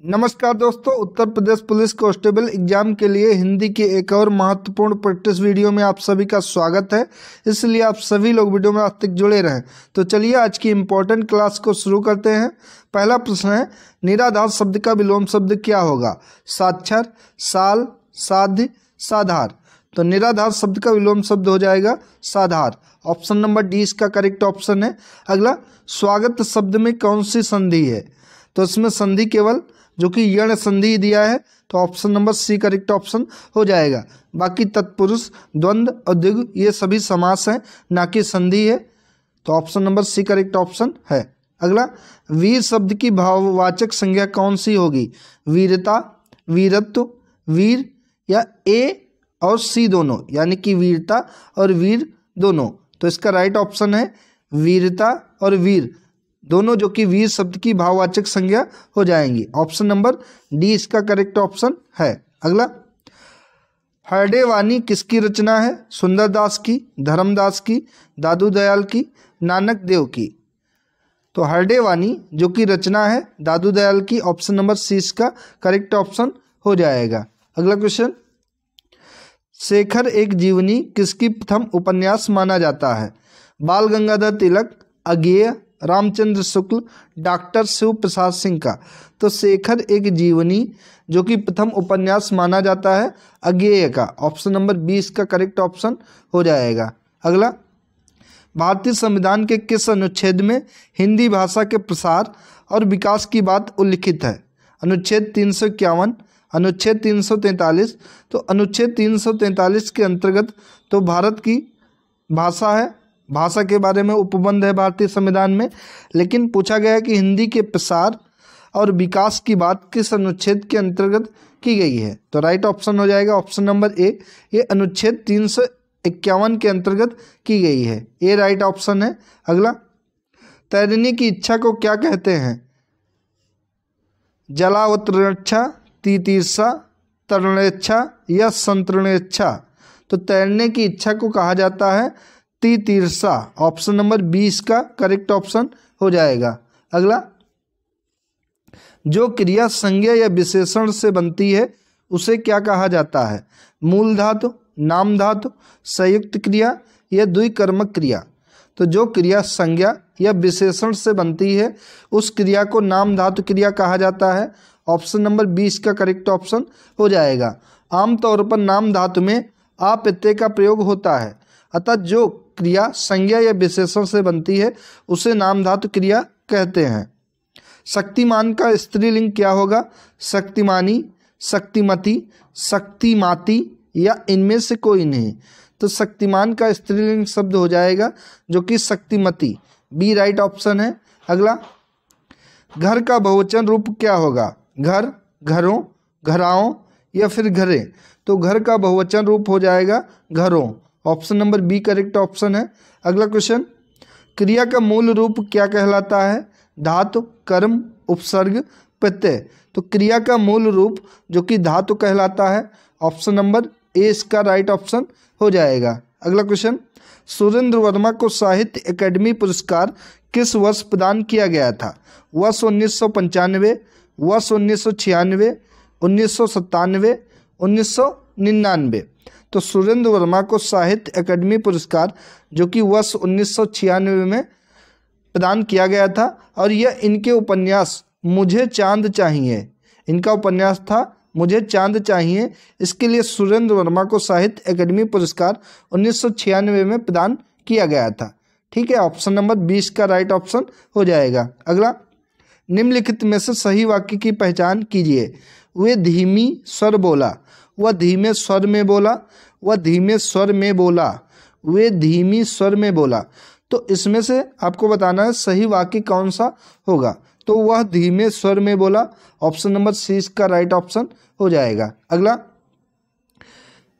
नमस्कार दोस्तों, Uttar Pradesh police constable exam के लिए हिंदी के एक और महत्वपूर्ण प्रैक्टिस वीडियो में आप सभी का स्वागत है। इसलिए आप सभी लोग वीडियो में आज तक जुड़े रहें। तो चलिए आज की इम्पोर्टेंट क्लास को शुरू करते हैं। पहला प्रश्न है, निराधार शब्द का विलोम शब्द क्या होगा? साक्षर, साल, साध्य, साधार। तो निराधार शब्द का विलोम शब्द हो जाएगा साधार। ऑप्शन नंबर डी इसका करेक्ट ऑप्शन है। अगला, स्वागत शब्द में कौन सी संधि है? तो इसमें संधि केवल जो कि यण संधि दिया है, तो option number C correct option हो जाएगा। बाकी तत्पुरुष, द्वंद्व और द्विगु ये सभी समास हैं, ना कि संधि है। तो option number C correct option है। अगला, वीर शब्द की भाववाचक संज्ञा कौन सी होगी? वीरता, वीरत्व, वीर या ए और सी दोनों, यानी कि वीरता और वीर दोनों। तो इसका राइट ऑप्शन है वीरता और वीर दोनों, जो कि वीर शब्द की भाववाचक संज्ञा हो जाएंगी। ऑप्शन नंबर डी इसका करेक्ट ऑप्शन है। अगला, हरडे वाणी किसकी रचना है? सुंदरदास की, धर्मदास की, दादू दयाल की, नानक देव की। तो हरडे वाणी जो कि रचना है दादू दयाल की। ऑप्शन नंबर सी इसका करेक्ट ऑप्शन हो जाएगा। अगला क्वेश्चन, शेखर एक जीवनी किसकी प्रथम उपन्यास माना जाता है? बाल गंगाधर तिलक, अज्ञेय, रामचंद्र शुक्ल, डॉक्टर शिव प्रसाद सिंह का। तो शेखर एक जीवनी जो कि प्रथम उपन्यास माना जाता है अज्ञेय का। ऑप्शन नंबर 20 का करेक्ट ऑप्शन हो जाएगा। अगला, भारतीय संविधान के किस अनुच्छेद में हिंदी भाषा के प्रसार और विकास की बात उल्लिखित है? अनुच्छेद 351, अनुच्छेद 343। तो अनुच्छेद 343 के अंतर्गत तो भारत की भाषा है, भाषा के बारे में उपबंध है भारतीय संविधान में। लेकिन पूछा गया है कि हिंदी के प्रसार और विकास की बात किस अनुच्छेद के अंतर्गत की गई है? तो राइट ऑप्शन हो जाएगा ऑप्शन नंबर ए, ये अनुच्छेद 351 के अंतर्गत की गई है। ये राइट ऑप्शन है। अगला, तैरने की इच्छा को क्या कहते हैं? जलावतरणेच्छा, तितीर्षा, तरणेच्छा या संतरणेच्छा। तो तैरने की इच्छा को कहा जाता है तितीर्षा। ऑप्शन नंबर 20 का करेक्ट ऑप्शन हो जाएगा। अगला, जो क्रिया संज्ञा या विशेषण से बनती है उसे क्या कहा जाता है? मूल धातु, नाम धातु, संयुक्त क्रिया या द्विकर्मक क्रिया। तो जो क्रिया संज्ञा या विशेषण से बनती है उस क्रिया को नाम धातु क्रिया कहा जाता है। ऑप्शन नंबर 20 का करेक्ट ऑप्शन हो जाएगा। आमतौर पर नाम धातु में आ प्रत्यय का प्रयोग होता है, अतः जो क्रिया संज्ञा या विशेषण से बनती है उसे नाम धातु क्रिया कहते हैं। शक्तिमान का स्त्रीलिंग क्या होगा? शक्तिमानी, शक्तिमती, शक्तिमाती या इनमें से कोई नहीं। तो शक्तिमान का स्त्रीलिंग शब्द हो जाएगा जो कि शक्तिमती। बी राइट ऑप्शन है। अगला, घर का बहुवचन रूप क्या होगा? घर, घरों, घराओं या फिर घरे। तो घर का बहुवचन रूप हो जाएगा घरों। Option number B correct option है। अगला क्वेश्चन, क्रिया का मूल रूप क्या कहलाता है? धातु, कर्म, उपसर्ग, प्रत्यय। तो क्रिया का मूल रूप जो कि धातु कहलाता है। ऑप्शन नंबर ए इसका राइट ऑप्शन हो जाएगा। अगला क्वेश्चन, सुरेंद्र वर्मा को साहित्य अकादमी पुरस्कार किस वर्ष प्रदान किया गया था? वर्ष 1995, वर्ष 1996, 1997, 1999। तो सुरेंद्र वर्मा को साहित्य अकादमी पुरस्कार जो कि वर्ष 1996 में प्रदान किया गया था, और यह इनके उपन्यास मुझे चांद चाहिए, इनका उपन्यास था मुझे चांद चाहिए, इसके लिए सुरेंद्र वर्मा को साहित्य अकादमी पुरस्कार 1996 में प्रदान किया गया था। ठीक है, ऑप्शन नंबर 20 का राइट ऑप्शन हो जाएगा। अगला, निम्नलिखित में से सही वाक्य की पहचान कीजिए। वे धीमी स्वर बोला, वह धीमे स्वर में बोला, वह धीमे स्वर में बोला, वे धीमी स्वर में बोला। तो इसमें से आपको बताना है सही वाक्य कौन सा होगा। तो वह धीमे स्वर में बोला। ऑप्शन नंबर सी इसका राइट ऑप्शन हो जाएगा। अगला,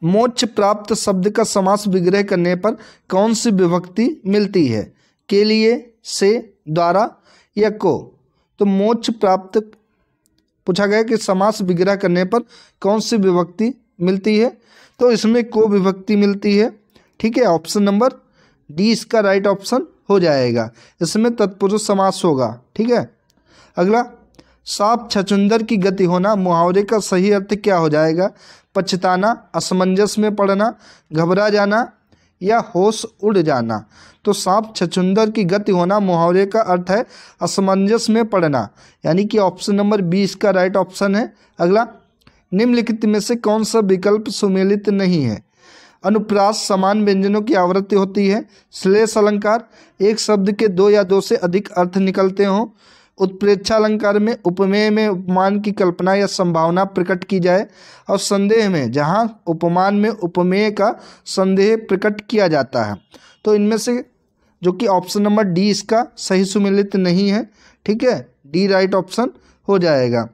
मोक्ष प्राप्त शब्द का समास विग्रह करने पर कौन सी विभक्ति मिलती है? के लिए, से, द्वारा या को। तो मोक्ष प्राप्त पूछा गया कि समास विग्रह करने पर कौन सी विभक्ति मिलती है? तो इसमें को विभक्ति मिलती है। ठीक है, ऑप्शन नंबर डी इसका राइट ऑप्शन हो जाएगा। इसमें तत्पुरुष समास होगा। ठीक है। अगला, सांप छछूंदर की गति होना, मुहावरे का सही अर्थ क्या हो जाएगा? पछताना, असमंजस में पड़ना, घबरा जाना या होश उड़ जाना। तो सांप छछूंदर की गति होना, मुहावरे का अर्थ है असमंजस में पड़ना, यानी कि ऑप्शन नंबर 20 का राइट ऑप्शन है। अगला, निम्नलिखित में से कौन सा विकल्प सुमेलित नहीं है? अनुप्रास समान व्यंजनों की आवृत्ति होती है। श्लेष अलंकार, एक शब्द के दो या दो से अधिक अर्थ निकलते हों। उत्प्रेक्षा अलंकार में उपमेय में उपमान की कल्पना या संभावना प्रकट की जाए। और संदेह में, जहाँ उपमान में उपमेय का संदेह प्रकट किया जाता है। तो इनमें से जो कि ऑप्शन नंबर डी इसका सही सुमेलित नहीं है। ठीक है, डी राइट ऑप्शन हो जाएगा।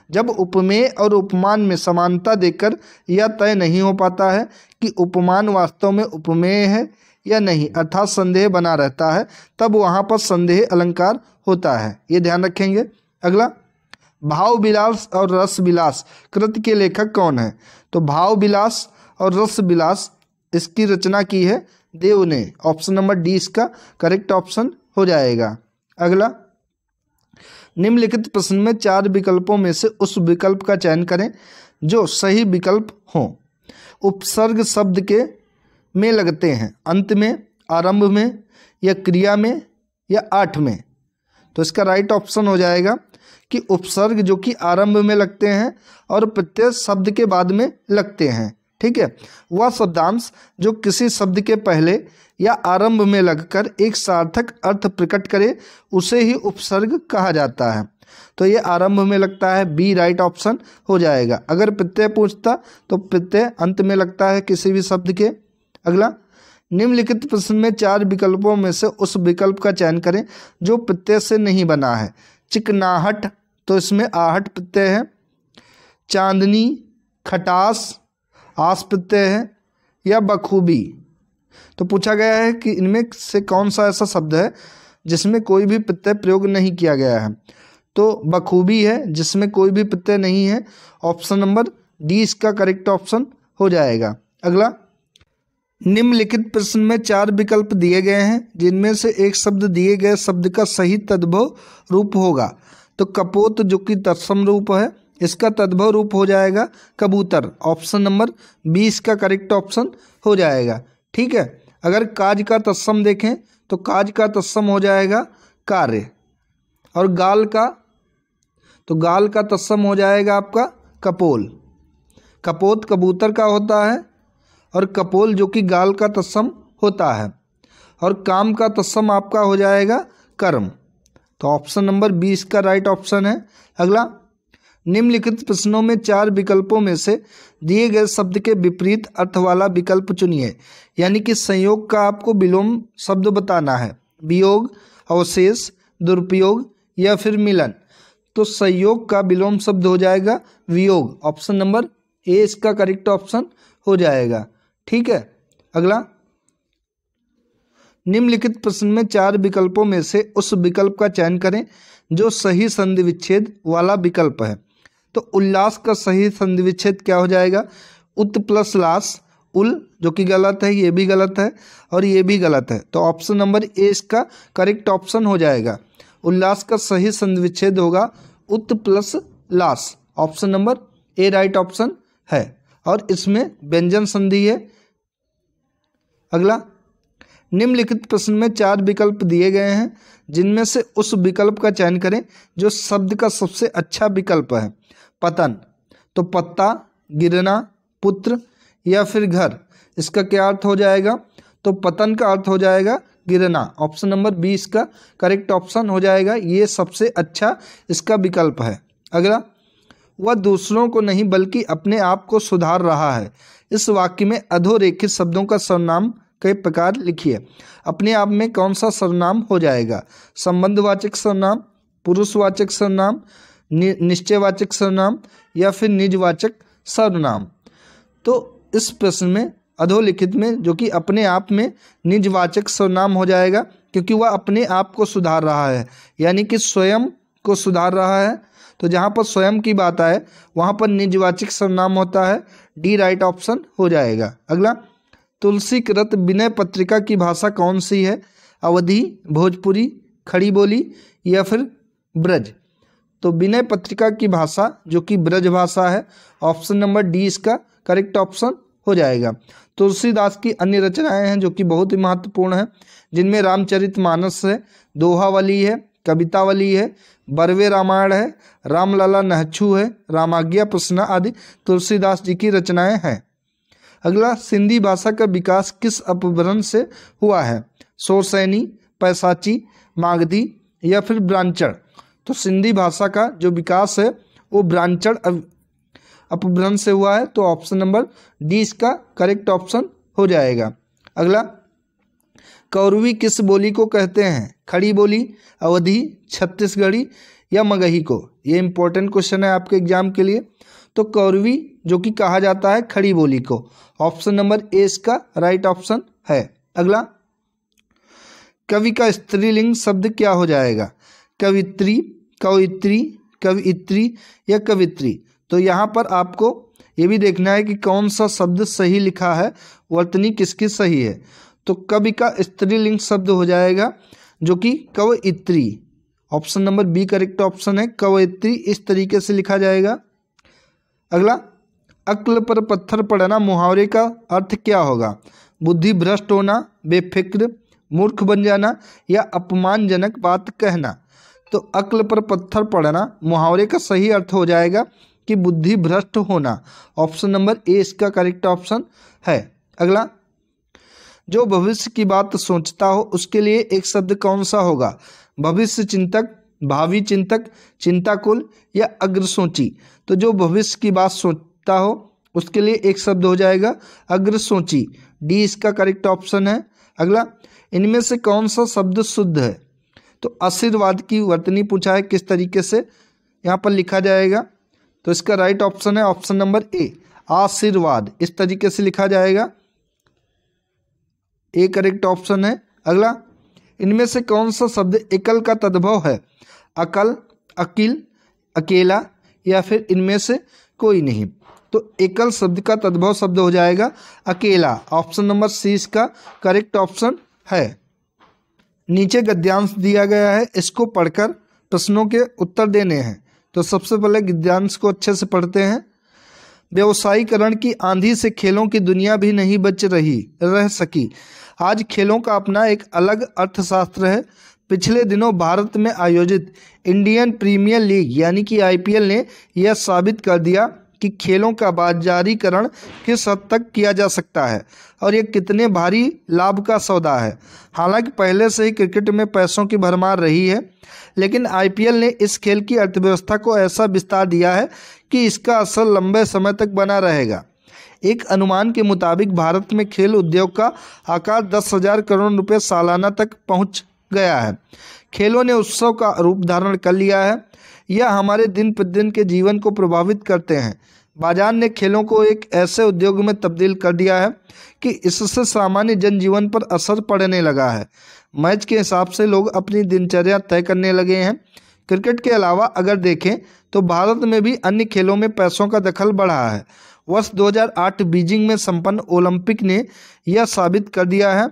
जब उपमेय और उपमान में समानता देकर यह तय नहीं हो पाता है कि उपमान वास्तव में उपमेय है या नहीं, अर्थात संदेह बना रहता है, तब वहाँ पर संदेह अलंकार होता है। ये ध्यान रखेंगे। अगला, भाव विलास और रस विलास कृति के लेखक कौन है? तो भाव विलास और रस विलास इसकी रचना की है देव ने। ऑप्शन नंबर डी इसका करेक्ट ऑप्शन हो जाएगा। अगला, निम्नलिखित प्रश्न में 4 विकल्पों में से उस विकल्प का चयन करें जो सही विकल्प हो। उपसर्ग शब्द के में लगते हैं अंत में, आरंभ में या क्रिया में या आठ में। तो इसका राइट ऑप्शन हो जाएगा कि उपसर्ग जो कि आरंभ में लगते हैं और प्रत्यय शब्द के बाद में लगते हैं। ठीक है, वह शब्दांश जो किसी शब्द के पहले या आरंभ में लगकर एक सार्थक अर्थ प्रकट करे उसे ही उपसर्ग कहा जाता है। तो ये आरंभ में लगता है, बी राइट ऑप्शन हो जाएगा। अगर प्रत्यय पूछता तो प्रत्यय अंत में लगता है किसी भी शब्द के। अगला, निम्नलिखित प्रश्न में 4 विकल्पों में से उस विकल्प का चयन करें जो प्रत्यय से नहीं बना है। चिकनाहट, तो इसमें आहट प्रत्यय है। चांदनी, खटास, आस प्रत्यय है या बखूबी। तो पूछा गया है कि इनमें से कौन सा ऐसा शब्द है जिसमें कोई भी प्रत्यय प्रयोग नहीं किया गया है। तो बखूबी है जिसमें कोई भी प्रत्यय नहीं है। ऑप्शन नंबर डी इसका करेक्ट ऑप्शन हो जाएगा। अगला, निम्नलिखित प्रश्न में 4 विकल्प दिए गए हैं जिनमें से एक शब्द दिए गए शब्द का सही तद्भव रूप होगा। तो कपोत जो कि तत्सम रूप है, इसका तद्भव रूप हो जाएगा कबूतर। ऑप्शन नंबर 20 का करेक्ट ऑप्शन हो जाएगा। ठीक है, अगर काज का तत्सम देखें तो काज का तत्सम हो जाएगा कार्य। और गाल का, तो गाल का तत्सम हो जाएगा आपका कपोल। कपोत कबूतर का होता है और कपोल जो कि गाल का तत्सम होता है। और काम का तत्सम आपका हो जाएगा कर्म। तो ऑप्शन नंबर 20 का राइट ऑप्शन है। अगला, निम्नलिखित प्रश्नों में 4 विकल्पों में से दिए गए शब्द के विपरीत अर्थ वाला विकल्प चुनिए। यानी कि संयोग का आपको विलोम शब्द बताना है। वियोग, अवशेष, दुरुपयोग या फिर मिलन। तो संयोग का विलोम शब्द हो जाएगा वियोग। ऑप्शन नंबर ए इसका करेक्ट ऑप्शन हो जाएगा। ठीक है, अगला, निम्नलिखित प्रश्न में 4 विकल्पों में से उस विकल्प का चयन करें जो सही संधि विच्छेद वाला विकल्प है। तो उल्लास का सही संधि विच्छेद क्या हो जाएगा? उत प्लस लास, उल जो कि गलत है, ये भी गलत है और ये भी गलत है। तो ऑप्शन नंबर ए इसका करेक्ट ऑप्शन हो जाएगा। उल्लास का सही संधि विच्छेद होगा उत प्लस लास। Option number A right option है और इसमें व्यंजन संधि है। अगला, निम्नलिखित प्रश्न में 4 विकल्प दिए गए हैं जिनमें से उस विकल्प का चयन करें जो शब्द का सबसे अच्छा विकल्प है। पतन, तो पत्ता, गिरना, पुत्र या फिर घर। इसका क्या अर्थ हो जाएगा? तो पतन का अर्थ हो जाएगा गिरना। ऑप्शन नंबर 20 का करेक्ट ऑप्शन हो जाएगा। ये सबसे अच्छा इसका विकल्प है। अगला, वह दूसरों को नहीं बल्कि अपने आप को सुधार रहा है। इस वाक्य में अधोरेखित शब्दों का सर्वनाम कई प्रकार लिखिए। अपने आप में कौन सा सर्वनाम हो जाएगा? संबंधवाचक सर्वनाम, पुरुषवाचक सर्वनाम, निश्चयवाचक सर्वनाम या फिर निजवाचक सर्वनाम। तो इस प्रश्न में अधोलिखित में जो कि अपने आप में निजवाचक सर्वनाम हो जाएगा क्योंकि वह अपने आप को सुधार रहा है, यानी कि स्वयं को सुधार रहा है। तो जहाँ पर स्वयं की बात आए वहाँ पर निजवाचक सर्वनाम होता है। डी राइट ऑप्शन हो जाएगा। अगला, तुलसी कृत विनय पत्रिका की भाषा कौन सी है? अवधी, भोजपुरी, खड़ी बोली या फिर ब्रज। तो विनय पत्रिका की भाषा जो कि ब्रज भाषा है, ऑप्शन नंबर डी इसका करेक्ट ऑप्शन हो जाएगा। तुलसीदास की अन्य रचनाएं हैं जो कि बहुत ही महत्वपूर्ण हैं, जिनमें रामचरितमानस है, दोहावली है, कवितावली है, बरवे रामायण है, रामलला नहछू है, रामाज्ञा प्रश्न आदि तुलसीदास जी की रचनाएं हैं। अगला, सिंधी भाषा का विकास किस अपभ्रंश से हुआ है? शोरसैनी, पैसाची, मागधी या फिर ब्राह्मण। तो सिंधी भाषा का जो विकास है वो ब्राह्मण अपभ्रंश से हुआ है, तो ऑप्शन नंबर डी इसका करेक्ट ऑप्शन हो जाएगा। अगला, कौरवी किस बोली को कहते हैं? खड़ी बोली, अवधी, छत्तीसगढ़ी या मगही को? ये इंपॉर्टेंट क्वेश्चन है आपके एग्जाम के लिए। तो कौरवी जो कि कहा जाता है खड़ी बोली को, ऑप्शन नंबर ए इसका राइट ऑप्शन है। अगला, कवि का स्त्रीलिंग शब्द क्या हो जाएगा? कवित्री, कवित्री, कवियत्री या कवित्री। तो यहाँ पर आपको ये भी देखना है कि कौन सा शब्द सही लिखा है, वर्तनी किसकी सही है। तो कवि का स्त्रीलिंग शब्द हो जाएगा जो कि कवयित्री, option number B correct option है, कवयित्री इस तरीके से लिखा जाएगा। अगला, अक्ल पर पत्थर पड़ना मुहावरे का अर्थ क्या होगा? बुद्धि भ्रष्ट होना, बेफिक्र, मूर्ख बन जाना या अपमानजनक बात कहना। तो अक्ल पर पत्थर पड़ना मुहावरे का सही अर्थ हो जाएगा कि बुद्धि भ्रष्ट होना, ऑप्शन नंबर ए इसका करेक्ट ऑप्शन है। अगला, जो भविष्य की बात सोचता हो उसके लिए एक शब्द कौन सा होगा? भविष्य चिंतक, भावी चिंतक, चिंताकुल या अग्रसोची। तो जो भविष्य की बात सोचता हो उसके लिए एक शब्द हो जाएगा अग्रसोची, डी इसका करेक्ट ऑप्शन है। अगला, इनमें से कौन सा शब्द शुद्ध है? तो आशीर्वाद की वर्तनी पूछा है, किस तरीके से यहाँ पर लिखा जाएगा? तो इसका राइट ऑप्शन है ऑप्शन नंबर ए, आशीर्वाद इस तरीके से लिखा जाएगा, ए करेक्ट ऑप्शन है। अगला, इनमें से कौन सा शब्द एकल का तद्भव है? अकल, अकिल, अकेला या फिर इनमें से कोई नहीं। तो एकल शब्द का तद्भव शब्द हो जाएगा अकेला, ऑप्शन नंबर सी इसका करेक्ट ऑप्शन है। नीचे गद्यांश दिया गया है, इसको पढ़कर प्रश्नों के उत्तर देने हैं। तो सबसे पहले गद्यांश को अच्छे से पढ़ते हैं। व्यवसायीकरण की आंधी से खेलों की दुनिया भी नहीं बच रह सकी। आज खेलों का अपना एक अलग अर्थशास्त्र है। पिछले दिनों भारत में आयोजित इंडियन प्रीमियर लीग यानी कि आईपीएल ने यह साबित कर दिया कि खेलों का बाजारीकरण किस हद तक किया जा सकता है और ये कितने भारी लाभ का सौदा है। हालांकि पहले से ही क्रिकेट में पैसों की भरमार रही है, लेकिन आईपीएल ने इस खेल की अर्थव्यवस्था को ऐसा विस्तार दिया है कि इसका असर लंबे समय तक बना रहेगा। एक अनुमान के मुताबिक भारत में खेल उद्योग का आकार 10,000 करोड़ रुपए सालाना तक पहुंच गया है। खेलों ने उत्सव का रूप धारण कर लिया है। यह हमारे दिन प्रतिदिन के जीवन को प्रभावित करते हैं। बाजार ने खेलों को एक ऐसे उद्योग में तब्दील कर दिया है कि इससे सामान्य जनजीवन पर असर पड़ने लगा है। मैच के हिसाब से लोग अपनी दिनचर्या तय करने लगे हैं। क्रिकेट के अलावा अगर देखें तो भारत में भी अन्य खेलों में पैसों का दखल बढ़ा है। वर्ष 2008 बीजिंग में संपन्न ओलंपिक ने यह साबित कर दिया है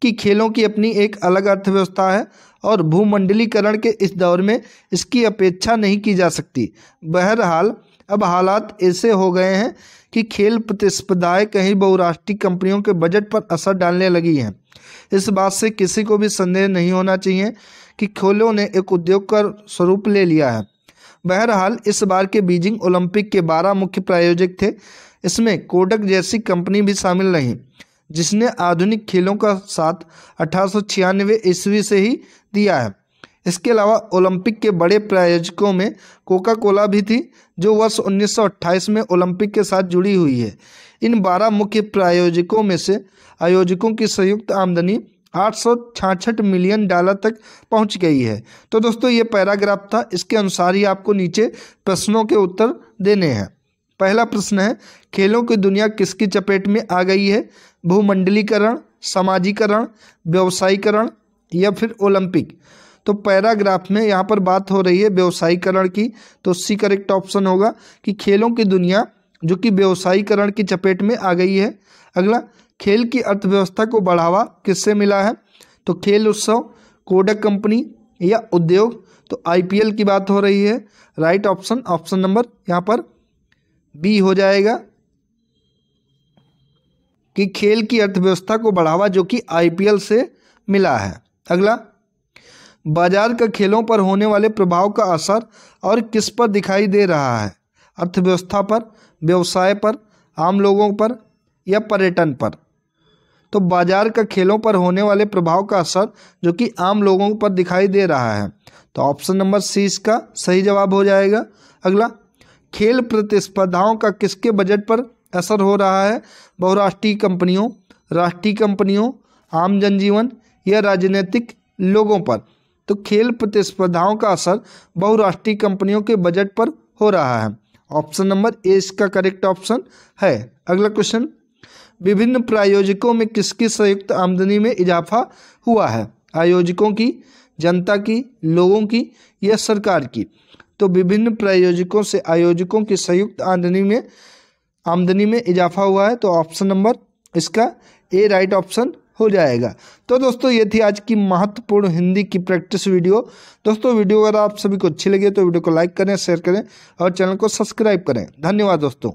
कि खेलों की अपनी एक अलग अर्थव्यवस्था है और भूमंडलीकरण के इस दौर में इसकी अपेक्षा नहीं की जा सकती। बहरहाल अब हालात ऐसे हो गए हैं कि खेल प्रतिस्पर्धाएं कहीं बहुराष्ट्रीय कंपनियों के बजट पर असर डालने लगी हैं। इस बात से किसी को भी संदेह नहीं होना चाहिए कि खेलों ने एक उद्योग का स्वरूप ले लिया है। बहरहाल इस बार के बीजिंग ओलंपिक के 12 मुख्य प्रायोजक थे। इसमें कोडक जैसी कंपनी भी शामिल रही, जिसने आधुनिक खेलों का साथ 1896 ईस्वी से ही दिया है। इसके अलावा ओलंपिक के बड़े प्रायोजकों में कोका कोला भी थी, जो वर्ष 1928 में ओलंपिक के साथ जुड़ी हुई है। इन 12 मुख्य प्रायोजकों में से आयोजकों की संयुक्त आमदनी $866 मिलियन तक पहुंच गई है। तो दोस्तों ये पैराग्राफ था, इसके अनुसार ही आपको नीचे प्रश्नों के उत्तर देने हैं। पहला प्रश्न है, खेलों की दुनिया किसकी चपेट में आ गई है? भूमंडलीकरण, समाजीकरण, व्यवसायीकरण या फिर ओलंपिक। तो पैराग्राफ में यहाँ पर बात हो रही है व्यवसायीकरण की, तो सी करेक्ट ऑप्शन होगा कि खेलों की दुनिया जो कि व्यवसायीकरण की चपेट में आ गई है। अगला, खेल की अर्थव्यवस्था को बढ़ावा किससे मिला है? तो खेल उत्सव, कोडक कंपनी, या उद्योग, तो आईपीएल की बात हो रही है। राइट ऑप्शन, ऑप्शन नंबर यहाँ पर बी हो जाएगा कि खेल की अर्थव्यवस्था को बढ़ावा जो कि आईपीएल से मिला है। अगला, बाजार का खेलों पर होने वाले प्रभाव का असर और किस पर दिखाई दे रहा है? अर्थव्यवस्था पर, व्यवसाय पर, आम लोगों पर या पर्यटन पर? तो बाजार का खेलों पर होने वाले प्रभाव का असर जो कि आम लोगों पर दिखाई दे रहा है, तो ऑप्शन नंबर सी इसका सही जवाब हो जाएगा। अगला, खेल प्रतिस्पर्धाओं का किसके बजट पर असर हो रहा है? बहुराष्ट्रीय कंपनियों, राष्ट्रीय कंपनियों, आम जनजीवन या राजनीतिक लोगों पर? तो खेल प्रतिस्पर्धाओं का असर बहुराष्ट्रीय कंपनियों के बजट पर हो रहा है। ऑप्शन नंबर ए इसका करेक्ट ऑप्शन है। अगला क्वेश्चन, विभिन्न प्रायोजकों में किसकी संयुक्त आमदनी में इजाफा हुआ है? आयोजकों की, जनता की, लोगों की या सरकार की? तो विभिन्न प्रायोजकों से आयोजकों की संयुक्त आमदनी में इजाफा हुआ है, तो ऑप्शन नंबर इसका ए राइट ऑप्शन हो जाएगा। तो दोस्तों ये थी आज की महत्वपूर्ण हिंदी की प्रैक्टिस वीडियो। दोस्तों वीडियो अगर आप सभी को अच्छी लगे तो वीडियो को लाइक करें, शेयर करें और चैनल को सब्सक्राइब करें। धन्यवाद दोस्तों।